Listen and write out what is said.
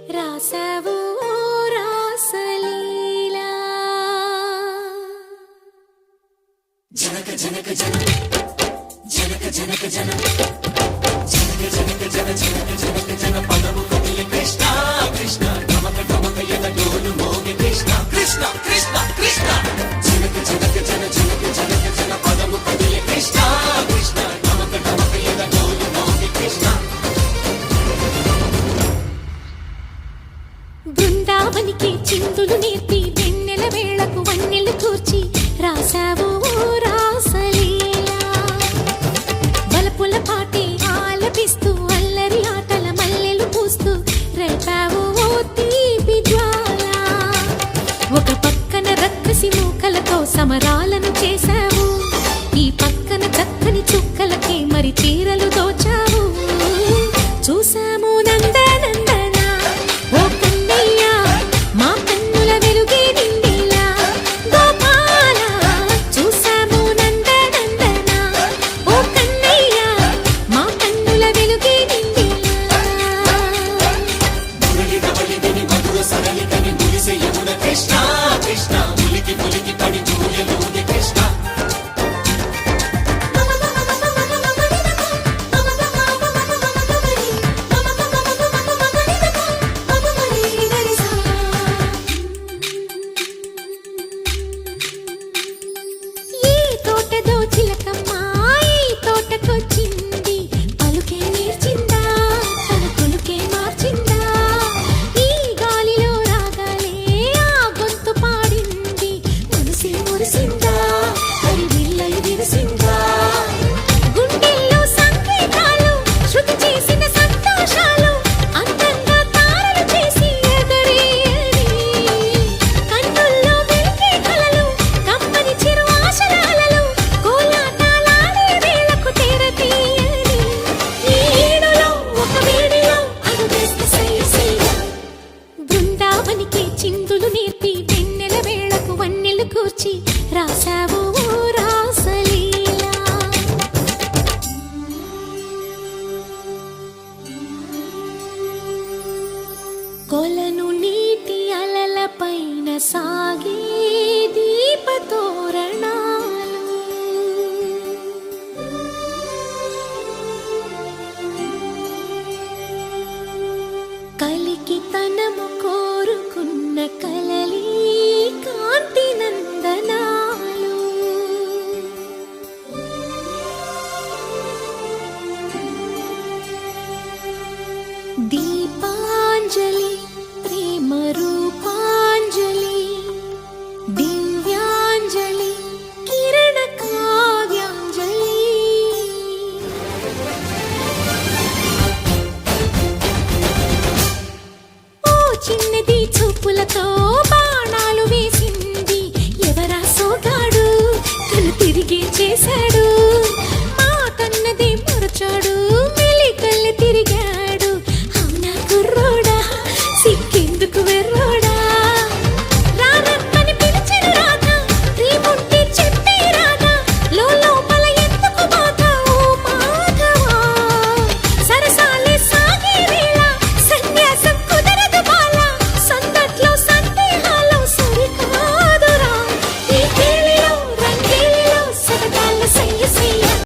రాసావు రాసలీలా జనక జనక జన జనక జనక జన జనక జనక జన జనక జనక జన పదము కదిలి కృష్ణ కృష్ణ నమక నమక యద డోలు మోగే కృష్ణ కృష్ణ కృష్ణ కృష్ణ జనక జనక జన జనక జనక జన పదము కదిలి కృష్ణ కృష్ణ నమక నమక యద డోలు మోగే కృష్ణ బృందావనికి చిందులు నేర్పి వెన్నెల వేళకు వన్నెలు కూర్చి రాసావు రాసలీలా బలపుల పాటే ఆలపిస్తూ అల్లరి ఆటల మల్లెలు పూస్తూ రేపావు తీపి జ్వాల ఒక పక్కన రక్కసి మూకలతో సమరాలను చేశావు ఈ పక్కన చక్కని చుక్కలకే మరి చీరలు దోచావు చూసాము నందనందన ఓ కన్నయ్య మా కన్నుల వెలుగే నిండిలా గోపాల చూసాము నందనందన ఓ కన్నయ్య మా కన్నుల వెలుగే నిండిలా మురళి రవళిని మధుర సరళిని మురిసే యమున కృష్ణ కృష్ణ ములికి ములికి పడి జూయలోని కృష్ణ చిందులు నేర్పి వెన్నెల వేళకు వన్నెలు కూర్చి రాసావు రాసలీలా కొలను నీటి అలల పైన సాగే దీపతోరణాలు కలికి తనము కోరుకున్న కల